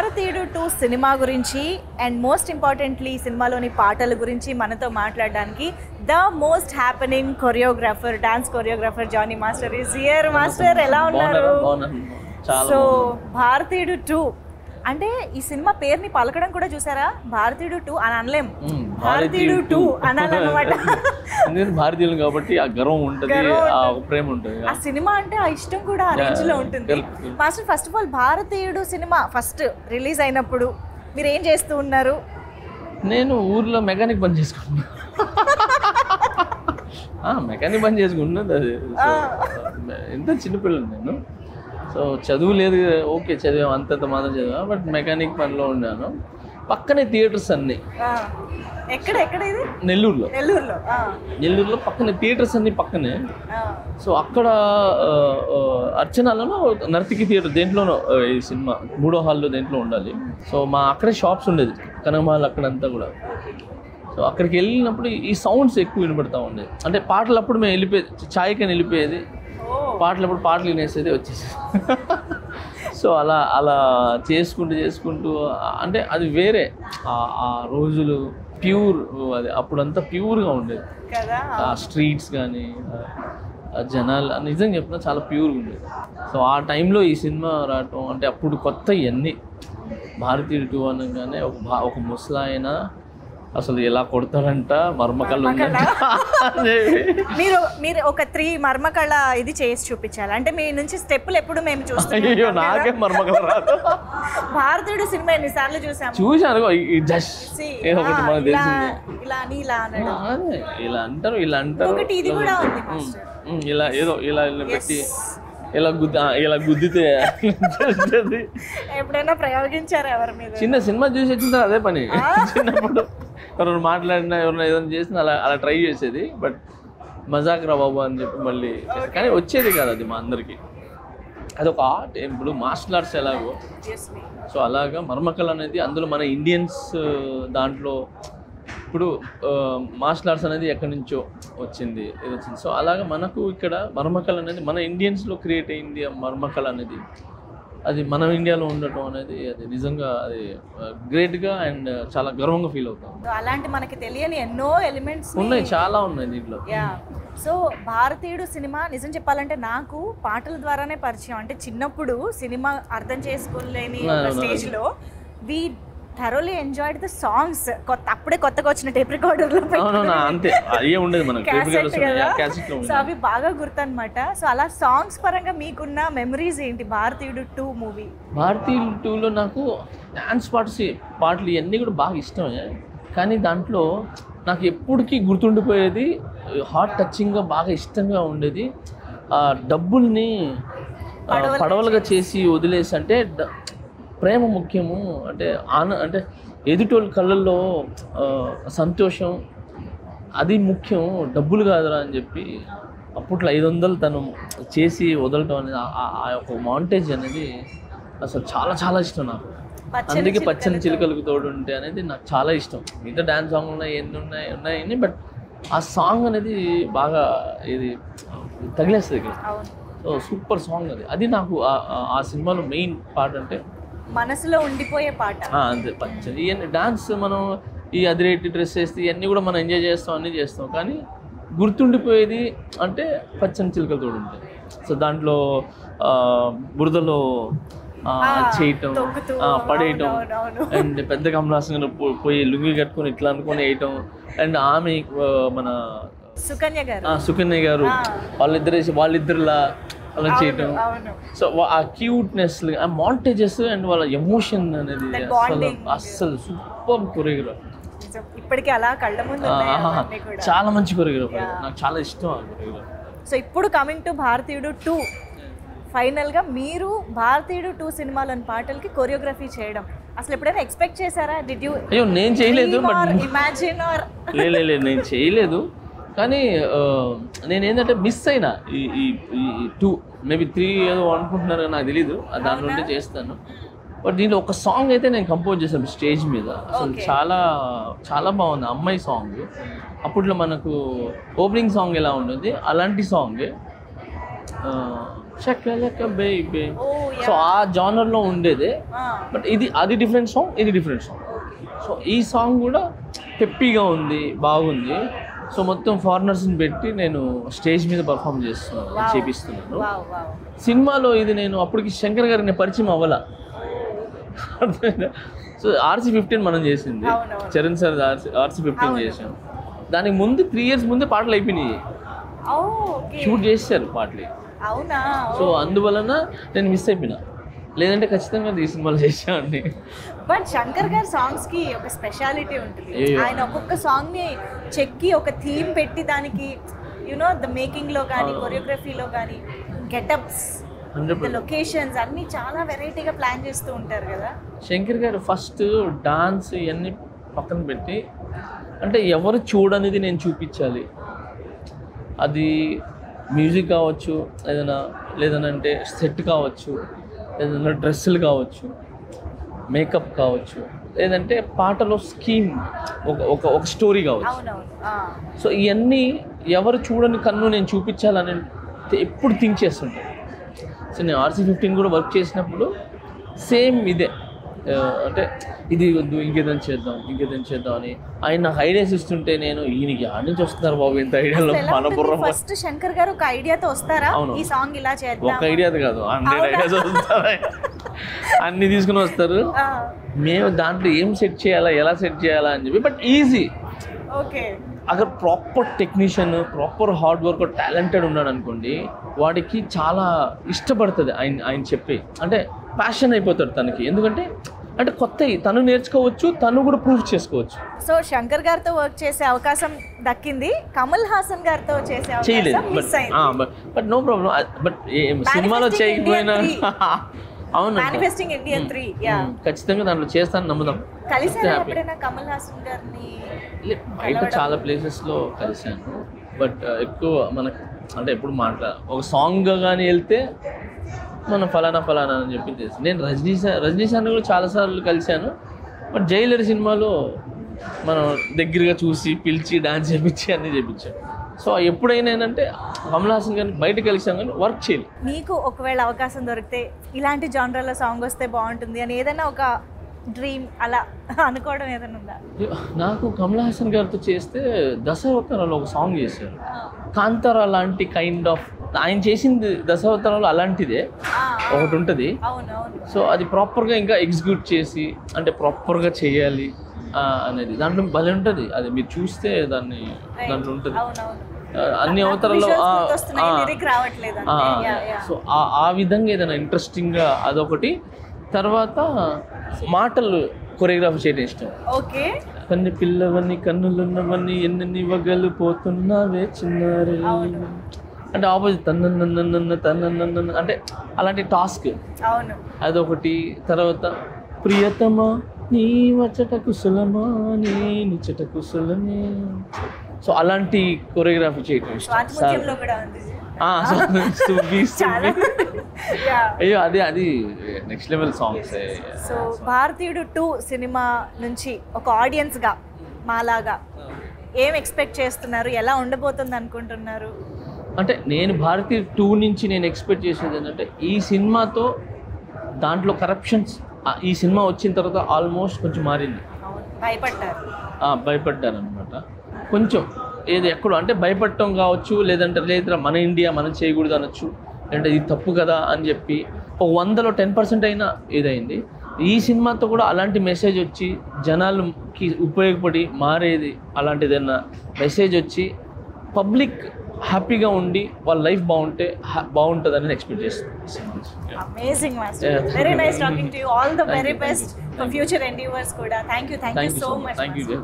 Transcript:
భారతీయుడు 2 సినిమా గురించి and most importantly సినిమాలోని పాటల గురించి మనతో మాట్లాడడానికి the most happening choreographer dance choreographer Jani master is here. Master ఎలా ఉన్నారు? సో భారతీయుడు 2 అంటే ఈ సినిమా పేరుని పలకడం కూడా చూసారా, భారతీయుడు 2 అని అనలేం, భారతీయుడు 2 అనాలన్నమాట. భారతీయులు కాబట్టి ఆ గర్వం ఉంటుంది, ఆ ప్రేమ ఉంటుంది, ఆ సినిమా అంటే ఆ ఇష్టం కూడా ఆ రేంజ్ లో ఉంటుంది. మాస్టర్ ఫస్ట్ ఆఫ్ ఆల్ భారతీయుడు సినిమా ఫస్ట్ రిలీజ్ అయినప్పుడు మీరు ఏం చేస్తూ ఉన్నారు? నేను ఊర్లో మెకానిక్ పని చేసుకుంటున్నా. మెకానిక్ పని చేసుకుంటున్నది. అది ఎంత చిన్నపిల్లలు నేను. సో చదువు లేదు, ఓకే చదివాం అంతంత మాత్రం చదివా, బట్ మెకానిక్ పనిలో ఉన్నాను. పక్కనే థియేటర్స్ అన్నీ. ఎక్కడ ఎక్కడ ఇది? నెల్లూరులో. నెల్లూరులో పక్కనే థియేటర్స్ అన్నీ పక్కనే. సో అక్కడ అర్చనాలో నర్తికి థియేటర్ దేంట్లోనో ఈ సినిమా 3వ హాల్లో దేంట్లో ఉండాలి. సో అక్కడే షాప్స్ ఉండేది, కనకమాల్ అక్కడంతా కూడా. సో అక్కడికి వెళ్ళినప్పుడు ఈ సౌండ్స్ ఎక్కువ వినపడతా ఉండేది. అంటే పాటలు అప్పుడు మేము వెళ్ళిపోయేది, ఛాయ్కని వెళ్ళిపోయేది, పాటలు వినేసేది వచ్చేసి. సో అలా చేసుకుంటూ అంటే అది వేరే ఆ రోజులు ప్యూర్. అది అప్పుడంతా ప్యూర్గా ఉండేది. ఆ స్ట్రీట్స్ కానీ జనాలు నిజంగా చెప్పినా చాలా ప్యూర్గా ఉండేది. సో ఆ టైంలో ఈ సినిమా రావటం అంటే అప్పుడు కొత్త ఇవన్నీ. భారతీయుడు 2 అనగానే ఒక ముసలాయన అసలు ఎలా కొడతారంట, మర్మకళ మీరు ఒక 3 మర్మకళ ఇది చేసి చూపించాలి. అంటే మీ నుంచి స్టెప్పులు ఎప్పుడు మేము చూస్తాం. నాకే మర్మకళ రాదు. భారతీయుడు సినిమా ఎన్నిసార్లు చూసాను. ఇలా అంటారు ఇది కూడా ఇలా పెట్టి ఇలా గుద్దితే ఎప్పుడైనా ప్రయోగించారు ఎవరి మీద? చిన్న సినిమా చూసి వచ్చిన అదే పని. చిన్నప్పుడు ఎవరైనా మాట్లాడినా ఎవరైనా ఏదైనా చేసినా అలా ట్రై చేసేది. బట్ మజాక్ రా బాబు అని చెప్పి మళ్ళీ కానీ వచ్చేది కాదు అది మా అందరికి. అదొక ఆర్ట్. ఇప్పుడు మార్షల్ ఆర్ట్స్ ఎలాగో సో అలాగా మర్మకళ అనేది అందులో మన ఇండియన్స్ దాంట్లో ఇప్పుడు మార్షల్ ఆర్ట్స్ అనేది ఎక్కడి నుంచో వచ్చింది. సో అలాగా మనకు ఇక్కడ మర్మకళ అనేది మన ఇండియన్స్లో క్రియేట్ అయింది. ఆ మర్మకళ అనేది అది మన ఇండియాలో ఉండటం అనేది అది నిజంగా అది గ్రేట్గా అండ్ చాలా గర్వంగా ఫీల్ అవుతాం. అలాంటి మనకి తెలియని ఎన్నో ఎలిమెంట్స్ ఉన్నాయి, చాలా ఉన్నాయి దీంట్లో. సో భారతీయుడు సినిమా నిజం చెప్పాలంటే నాకు పాటల ద్వారానే పరిచయం. అంటే చిన్నప్పుడు సినిమా అర్థం చేసుకోలేని స్టేజ్లో we thoroughly enjoyed the songs. అప్పుడే కొత్తగా వచ్చిన టేప్ రికార్డర్లో సో అవి బాగా గుర్తనమాట. సో అలా సాంగ్స్ పరంగా మీకున్న మెమరీస్ ఏంటి భారతీయుడు 2 మూవీ? భారతీయుడు 2లో నాకు డాన్స్ పాటలు ఇవన్నీ కూడా బాగా ఇష్టమే. కానీ దాంట్లో నాకు ఎప్పటికీ గుర్తుండిపోయేది, హార్ట్ టచింగ్గా బాగా ఇష్టంగా ఉండేది, డబ్బుల్ని పడవలుగా చేసి వదిలేసి అంటే ప్రేమ ముఖ్యము, అంటే అంటే ఎదుటోళ్ళ కళ్ళల్లో సంతోషం అది ముఖ్యం, డబ్బులు కాదురా అని చెప్పి అప్పట్లో 500 తను చేసి వదలటం అనేది ఆ యొక్క మాంటేజ్ అనేది అసలు చాలా చాలా ఇష్టం నాకు. అందుకే పచ్చని చిలుకలకు తోడు ఉంటే అనేది నాకు చాలా ఇష్టం. మిగతా డ్యాన్స్ సాంగ్ ఉన్నాయి బట్ ఆ సాంగ్ అనేది బాగా ఇది తగిలేస్తుంది ఇక్కడ. సో సూపర్ సాంగ్ అది నాకు ఆ సినిమాలో మెయిన్ పార్ట్. అంటే మనసులో ఉండిపోయే పాట అంతే. పచ్చని ఇవన్నీ డాన్స్ మనం ఈ అదిరేటి డ్రెస్ వేస్తే ఇవన్నీ కూడా మనం ఎంజాయ్ చేస్తాం, అన్నీ చేస్తాం. కానీ గుర్తుండిపోయేది అంటే పచ్చని చిలుకలతో ఉంటాయి. సో దాంట్లో బురదలో చేయటం, పడేయటం, అండ్ పెద్ద కమలాసంగా పోయి లుంగి కట్టుకొని ఇట్లా అనుకొని వేయటం. అండ్ ఆమె మన సుకన్య గారు వాళ్ళిద్దరిలా అలా చేయటం. సో ఆ క్యూట్నెస్, ఆ మాంటేజెస్ అండ్ వాళ్ళ ఎమోషన్ అనేది అస్సలు సూపర్ కొరియోగ్రాఫ్. ఇప్పటికీ అలా కళ్ళ ముందు చాలా మంచి కొరియోగ్రాఫ్, నాకు చాలా ఇష్టం ఆ కొరియోగ్రాఫ్. సో ఇప్పుడు కమింగ్ టు భారతీయుడు 2, ఫైనల్గా మీరు భారతీయుడు 2 సినిమాలోని పాటలకి కొరియోగ్రఫీ చేయడం అసలు ఎప్పుడైనా ఎక్స్పెక్ట్ చేశారా? Did you? అయ్యో నేను చేయలేదు, ఇమాజిన్ ఆర్ నేను చేయలేదు. కానీ నేనేంటంటే మిస్ అయినా ఈ 2 మేబీ 3 ఏదో అనుకుంటున్నారు నాకు తెలీదు, దాని నుండి చేస్తాను. బట్ దీంట్లో ఒక సాంగ్ అయితే నేను కంపోజ్ చేశాను స్టేజ్ మీద. అసలు చాలా చాలా బాగుంది అమ్మాయి సాంగ్. అప్పట్లో మనకు ఓపెనింగ్ సాంగ్ ఎలా ఉంటుంది అలాంటి song. Chakkalaka baby. Oh, yeah. So ఆ జానర్లో ఉండేదే. బట్ అది డిఫరెంట్ సాంగ్, ఇది డిఫరెంట్ సాంగ్. సో ఈ సాంగ్ కూడా పెప్పీగా ఉంది, బాగుంది. సో మొత్తం ఫారినర్స్ని పెట్టి నేను స్టేజ్ మీద పర్ఫామ్ చేపిస్తున్నాను. సినిమాలో ఇది నేను అప్పటికి శంకర్ గారిని పరిచయం అవ్వాల. సో RC-15 మనం చేసింది, చరణ్ సార్ RC-15 చేసాం. దానికి ముందు 3 years ముందే పాటలు అయిపోయినాయి, షూట్ చేశారు పాటలు. సో అందువలన నేను మిస్ అయిపోయినా, లేదంటే ఖచ్చితంగా ఈ సినిమాలు చేసామండి. బట్ శంకర్ గారి సాంగ్స్ కి ఒక స్పెషాలిటీ ఉంటుంది. ఆయన ఒక్కొక్క సాంగ్ ని చెక్కి ఒక థీమ్ పెట్టి దానికి ద మేకింగ్ లో కానీ కొరియోగ్రఫీలో కానీ గెటప్స్, లొకేషన్స్ అన్ని చాలా వెరైటీగా ప్లాన్ చేస్తూ ఉంటారు కదా శంకర్ గారు. ఫస్ట్ డాన్స్ ఇవన్నీ పక్కన పెట్టి, అంటే ఎవరు చూడనిది నేను చూపించాలి. అది మ్యూజిక్ కావచ్చు, లేదనంటే సెట్ కావచ్చు, ఏదైనా డ్రెస్సులు కావచ్చు, మేకప్ కావచ్చు, లేదంటే పాటలో స్కీమ్, ఒక స్టోరీ కావచ్చు. సో ఇవన్నీ ఎవరు చూడని కన్ను నేను చూపించాలని ఎప్పుడు థింక్ చేస్తుంటాను. సో నేను RC-15 కూడా వర్క్ చేసినప్పుడు సేమ్ ఇదే, అంటే ఇది వద్దు ఇంకేదైనా చేద్దాం అని ఆయన నాకు ఐడియాస్ ఇస్తుంటే నేను ఈయనకి ఆడ నుంచి వస్తున్నారు బాబు ఇంత ఐడియాలో మనపురం. ఫస్ట్ శంకర్ గారు ఒక ఐడియాతో వస్తారా, ఈ సాంగ్ ఇలా చేద్దాం, ఒక ఐడియాతో కాదు 100 ఐడియాస్ వస్తారు, అన్ని తీసుకుని వస్తారు. మేము దాంట్లో ఏం సెట్ చేయాలా, ఎలా సెట్ చేయాలా అని చెప్పి. But easy. ఓకే, అక్కడ proper technician, proper hard work, talented ఉన్నాడు అనుకోండి, వాడికి చాలా ఇష్టపడుతుంది ఆయన చెప్పి, అంటే ప్యాషన్ అయిపోతాడు తనకి. ఎందుకంటే అంటే కొత్తవి తను నేర్చుకోవచ్చు, తను కూడా ప్రూవ్ చేసుకోవచ్చు. సో శంకర్ గారితో వర్క్ చేసే అవకాశం దక్కింది, కమల్ హాసన్ గారితో చేసే అవకాశం మిస్ అయింది. But no problem. బట్ సినిమాలో చేయకపోయినా అవును, మానిఫెస్టింగ్ ఇండియన్ 3 ఖచ్చితంగా దాంట్లో చేస్తాను, నమ్ముదాం. కలిసారా ఎప్పుడైనా కమల్ హాసన్ గారిని? బయట చాలా ప్లేసెస్లో కలిశాను, బట్ ఎక్కువ మనకు అంటే ఎప్పుడు ఒక సాంగ్ కానీ వెళ్తే మనం ఫలానా అని చెప్పి తెలుసు. నేను రజనీ సార్ని కూడా చాలాసార్లు కలిశాను, బట్ జైలర్ సినిమాలో మనం దగ్గరగా చూసి పిలిచి డాన్స్ చేయించి అన్నీ చేయించాం. సో ఎప్పుడైనా ఏంటంటే కమల్ హాసన్ గారిని బయట కలిసాం కానీ వర్క్ చేయాలి. మీకు ఒకవేళ అవకాశం దొరికితే ఇలాంటి జానర్లో సాంగ్ వస్తే బాగుంటుంది అని ఏదైనా ఒక డ్రీమ్ అలా అనుకోవడం ఏదైనా ఉందా? నాకు కమల్ హాసన్ గారితో చేస్తే దశావతారాలు ఒక సాంగ్ చేశారు, కాంతారా లాంటి కైండ్ ఆఫ్. ఆయన చేసింది దశావతారాలు అలాంటిదే ఒకటి ఉంటుంది. సో అది ప్రాపర్గా ఇంకా ఎగ్జిక్యూట్ చేసి, అంటే ప్రాపర్గా చేయాలి అనేది దాంట్లో భలే ఉంటుంది. అది మీరు చూస్తే దాంట్లో ఉంటుంది అన్ని అవతారాల్లో. సో ఆ విధంగా ఏదైనా ఇంట్రెస్టింగ్గా అదొకటి. తర్వాత మాటలు కొరియోగ్రాఫీ చేయడం ఇష్టం. ఓకే, కన్ను పిల్లవన్నీ కన్నులున్నవన్నీ ఎన్ని వగలు పోతున్నావే చిన్నారే, అంటే ఆపోజిట్ తన్న అంటే అలాంటి టాస్క్ అదొకటి. తర్వాత ప్రియతమా నీ వచ్చట కుశలమా నీ నిచ్చట కుశలమే, సో అలాంటి కొరియోగ్రఫీ చేయటం ఇష్టం. అయ్యో అది నెక్స్ట్ లెవెల్ సాంగ్స్. సో భారతీయుడు 2 సినిమా నుంచి ఒక ఆడియన్స్గా మాలాగా ఏం ఎక్స్పెక్ట్ చేస్తున్నారు, ఎలా ఉండబోతుంది అనుకుంటున్నారు? అంటే నేను భారతీయుడు 2 నుంచి నేను ఎక్స్పెక్ట్ చేసేది ఏంటంటే, ఈ సినిమాతో దాంట్లో కరప్షన్స్ ఈ సినిమా వచ్చిన తర్వాత ఆల్మోస్ట్ కొంచెం మారింది. భయపడ్డారు అనమాట కొంచెం. ఏది ఎక్కడో అంటే భయపడటం కావచ్చు, లేదా మన ఇండియా మనం చేయకూడదు అనొచ్చు, అంటే ఇది తప్పు కదా అని చెప్పి ఒక 100లో 10% అయినా ఏదైంది. ఈ సినిమాతో కూడా అలాంటి మెసేజ్ వచ్చి జనాలకి ఉపయోగపడి మారేది, అలాంటిదైనా మెసేజ్ వచ్చి పబ్లిక్ హ్యాపీగా ఉండి వాళ్ళ లైఫ్ బాగుంటుందని ఎక్స్పెక్ట్ చేస్తున్నాను. Amazing master, very nice talking to you. All the very best for future endeavours కూడా. Thank you so much. Thank you.